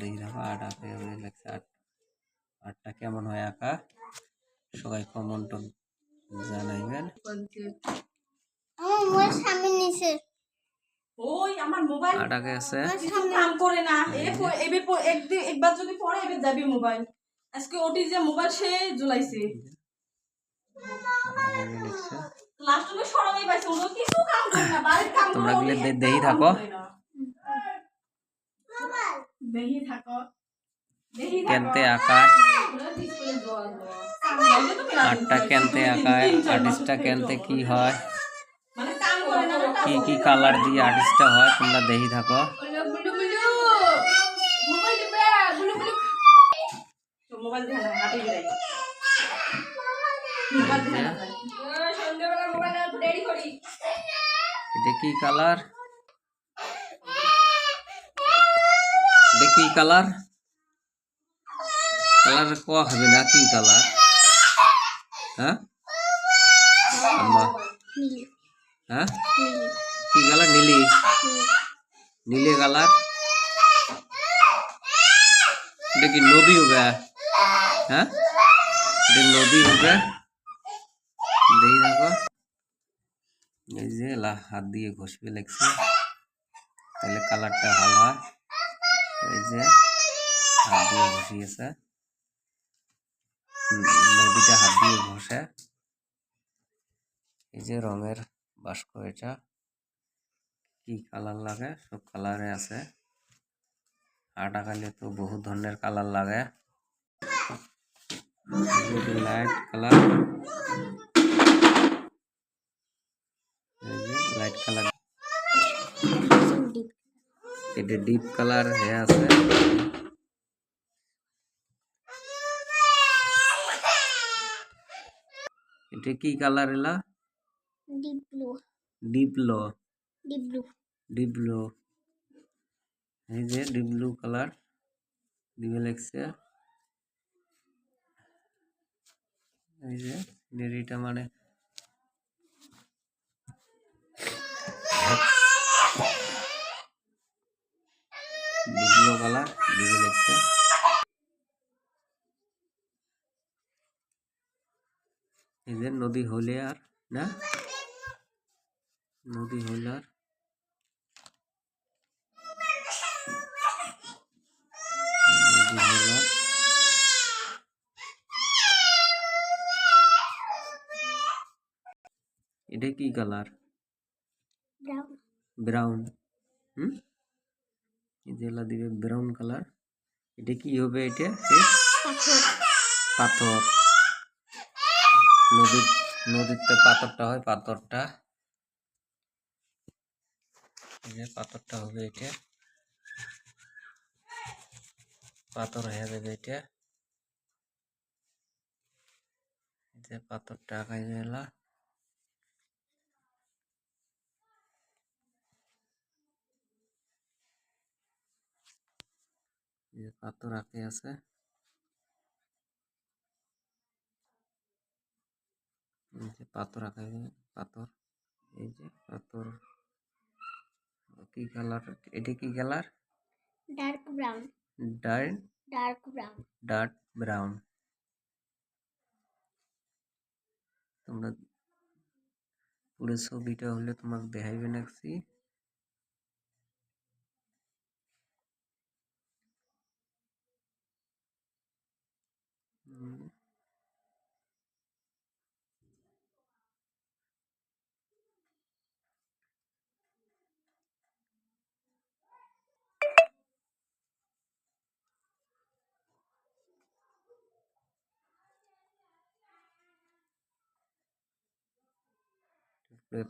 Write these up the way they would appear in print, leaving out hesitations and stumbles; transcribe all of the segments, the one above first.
দেখি দেখো আট আঁকা লাগছে। আটটা কেমন হয় আঁকা সবাই কমেন্ট জানাইবেন। আট আঁকে আছে কাম করে না একবার যদি পড়ে এবার যাবি মোবাইল আজকে ওটি যে মোবাইল সে জ্বলাইছে লাস্টে সরাই পাইছে ওনো কিছু কাম করে না বাড়ির কাম তোমরা গুলো দেই থাকো দেহি থাকো কেনতে আঁকা আটটা কেনতে আঁকা আর্টিস্টটা কেনতে কি হয় কি কি কালার দিয়ে আর্টিস্টটা হয় তোমরা দেখি থাকো। এটা কি কালার এটা কি কালার কালার কোয়া হবে না কি কালার হ্যাঁ হ্যাঁ কি কালার নীলি নীলে কালার এটা কি নদী হবে হ্যাঁ এটা নদী হবে দেখি দেখো এই যে হাত দিয়ে ঘষবে লাগছে তাহলে কালারটা ভালো হয়। এই যে হাত দিয়ে ঘষিয়েছে নদীটা হাত দিয়ে ঘষে এই যে রঙের বাস্ক এটা কি কালার লাগে সব কালারে আছে আট আঁকালে তো বহু ধরনের কালার লাগে লাইট কালার লাইট কালার এটা ডিপ কালার হয়ে আছে এটা কি কালার এলা ডিপ ব্লু এই যে ডিপ ব্লু কালার দিবে লাগছে এই যে নেরিটা মানে ডিপ ব্লু কালার দিবে লাগছে এই যে নদী হলে আর না নদী হলে আর এটা কি কালার ব্রাউন যেলা দিবে ব্রাউন কালার এটা কি হবে এটা পাথর নদীতে পাথরটা হয় পাথরটা এই যে পাথরটা হবে এটা পাথর হয়ে যাবে এটা এই যে পাথরটা আঁকাই গেলা এই যে পাথর আঁকে আছে এই যে পাথর আঁকা পাথর এই যে পাথর কি কালার এটা কি কালার ডার্ক ব্রাউন তোমরা পুরো ছবিটা হলে তোমাকে দেখাইবে নাকছি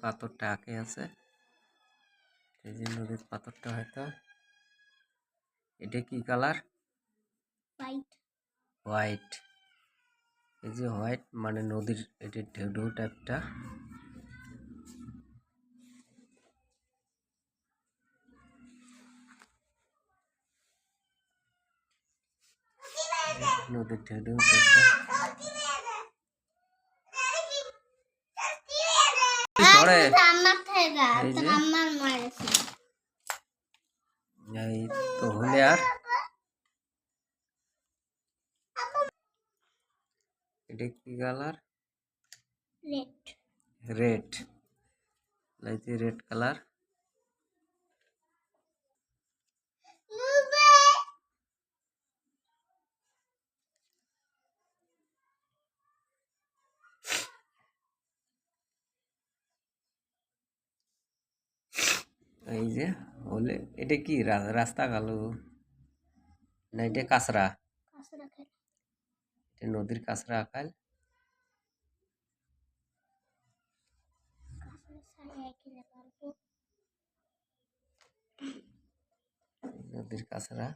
পাথরটা আঁকে আছে এই যে নদীর পাথরটা হয়তো এটা কি কালার হোয়াইট এই যে হোয়াইট মানে নদীর এটা ঢেউ টাইপটা নদীর ঢেউ টাইপটা এই তো হলে আর এটা কি কালার? রেড। রেড। লাইতে রেড কালার। এই যে হলে এটা কি রাস্তা কালো না এটা কাঁচরা? কাঁচরা খেল। এটা নদীর কাঁচরা আকাল। কাঁচরা সাড়ে খেলে পারবো। নদীর কাঁচরা।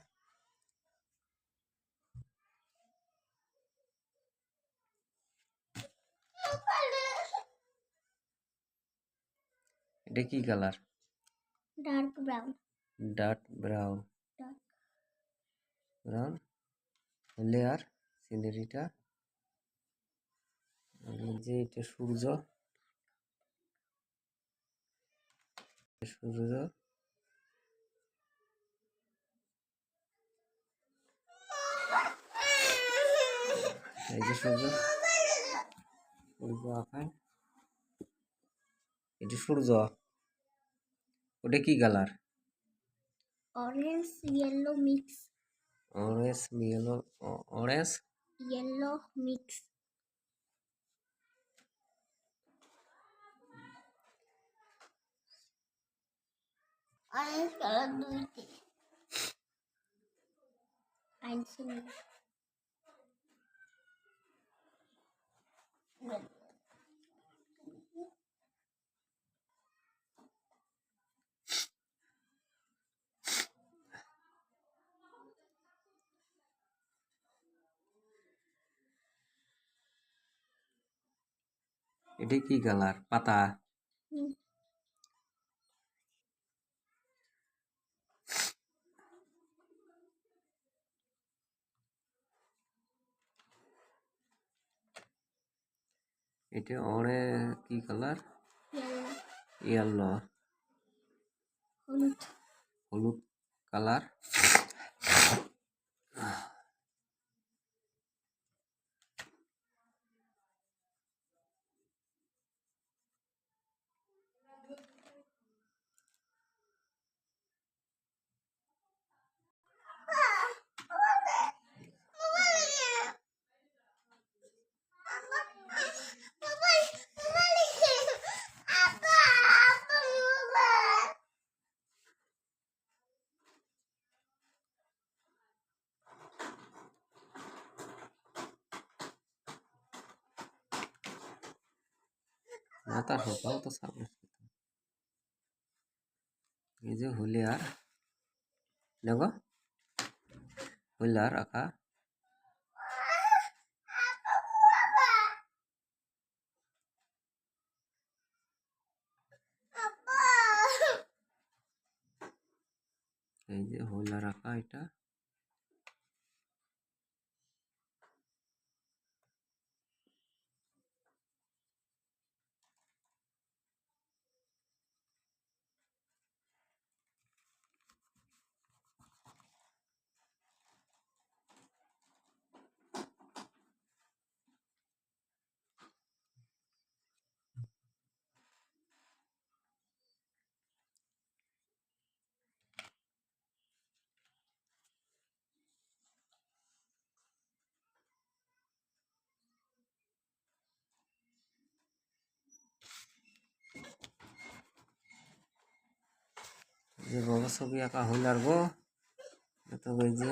এটা কি colour? Dark brown. Dark brown. Dark brown হলে আর সিনারিটা যে এটা সূর্য। সূর্য এই যে সূর্য। সূর্য আকাশ। এটা সূর্য। ওটা কি colour? Orange yellow mix. Orange yellow. Orange yellow mix. Orange colour দুইটি। আইনছি এটা কি কালার? পাতা। এটা কি কালার? ইয়েলো। হলুদ। হলুদ কালার। মাথা ঢোকাও তো সামনে। এই যে হুলিয়ার দেখো হুলিয়ার আঁকা। এই যে হুলিয়ার আঁকা এটা। যে বাবা ছবি আঁকা হুলিয়ার গো তো ওই যে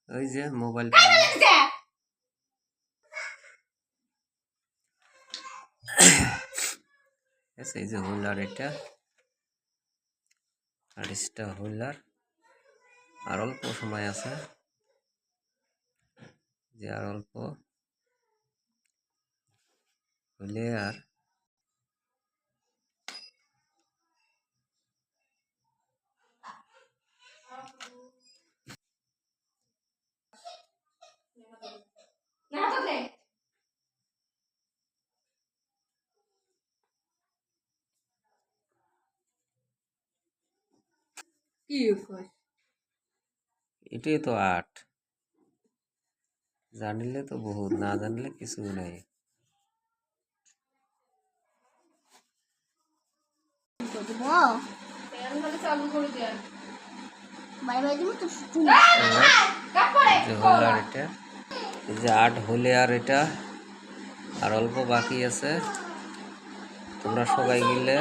ওই যে মোবাইল এই যে হুলার এটা আড়িশটা হুলার আর অল্প সময় আছে যে আর অল্প হলে আর এটাই তো আর্ট। জানিলে তো বহুত, না জানলে কিছু নাই। চালু করে দেন বাই বাই দিব তো যে হল আর এটা, এই যে 8 হলে আর এটা আর অল্প বাকি আছে। তোমরা সবাই গেলে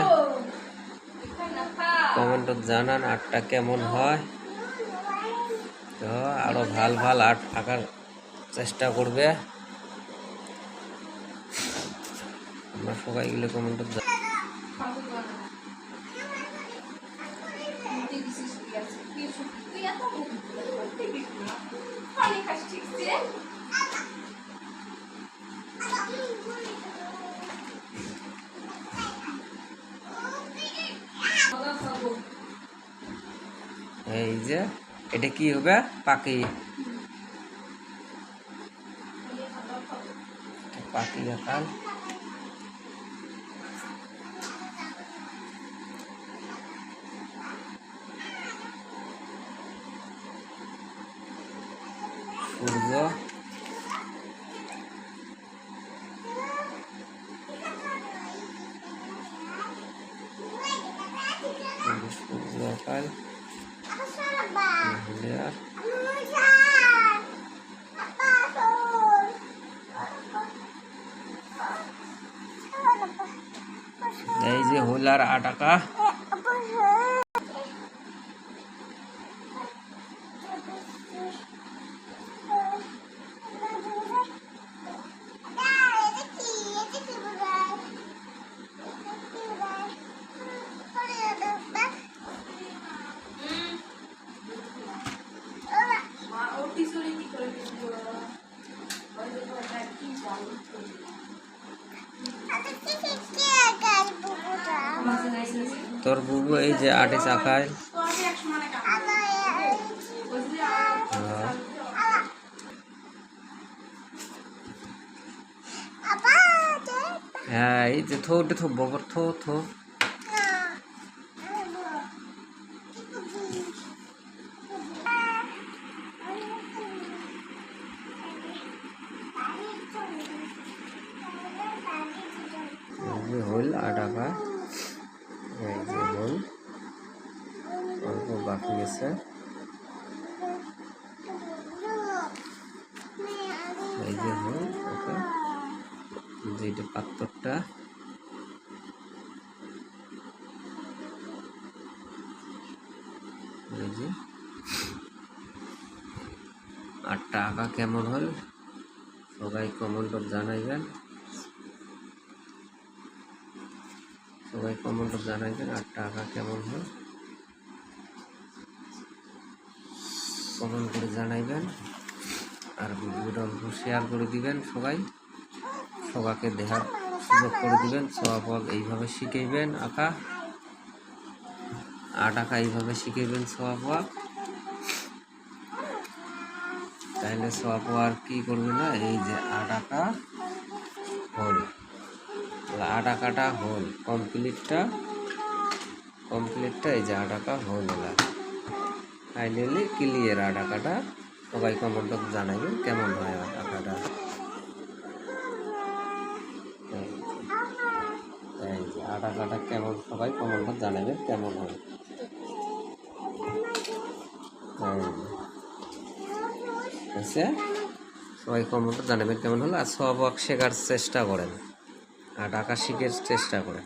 কমেন্টত জানান আর্টটা কেমন হয়। তো আরো ভাল ভাল আর্ট আঁকার চেষ্টা করবে। তোমরা সবাই গেলে কমেন্টত এই যে এটা কি হবে, পাখি পাখি আকার। সূর্য, সূর্য আকার হলে আর এই যে হল আর 8 টাকা। তোর বুবু এই যে 8 চাকায় হ্যাঁ, এই যে থো ববর থো হল 8 টাকা। এই যে হল অল্প বাকি আছে। এই যে হল ওকে, যেটা পাত্রটা এই যে 8 টাকা কেমন হল সবাই কমেন্টত জানাইবেন। সবাই কমেন্টত জানাইবেন 8 টাকা কেমন হল, কমেন্ট করে জানাইবেন। আর ভিডিওটা শেয়ার করে দিবেন, সবাইকে দেখার সুযোগ করে দিবেন। সবাই এইভাবে শিখাইবেন আঁকা, 8 টাকা এইভাবে শিখাইবেন সবাই। তাহলে সবাই আর কি করবে না, এই যে 8 টাকা হল, 8 টাকাটা হল কমপ্লিটটা এই যে 8 টাকা হল ফাইনালি ক্লিয়ার। 8 টাকাটা সবাই কমেন্টত জানাবেন কেমন হয় 8 টাকাটা। এই যে 8 টাকাটা কেমন সবাই কমেন্টত জানাবেন কেমন হয়। সবাই কমেন্টত জানাবেন কেমন হলো। আর সব শেখার চেষ্টা করেন, 8 টাকা শিখে চেষ্টা করেন।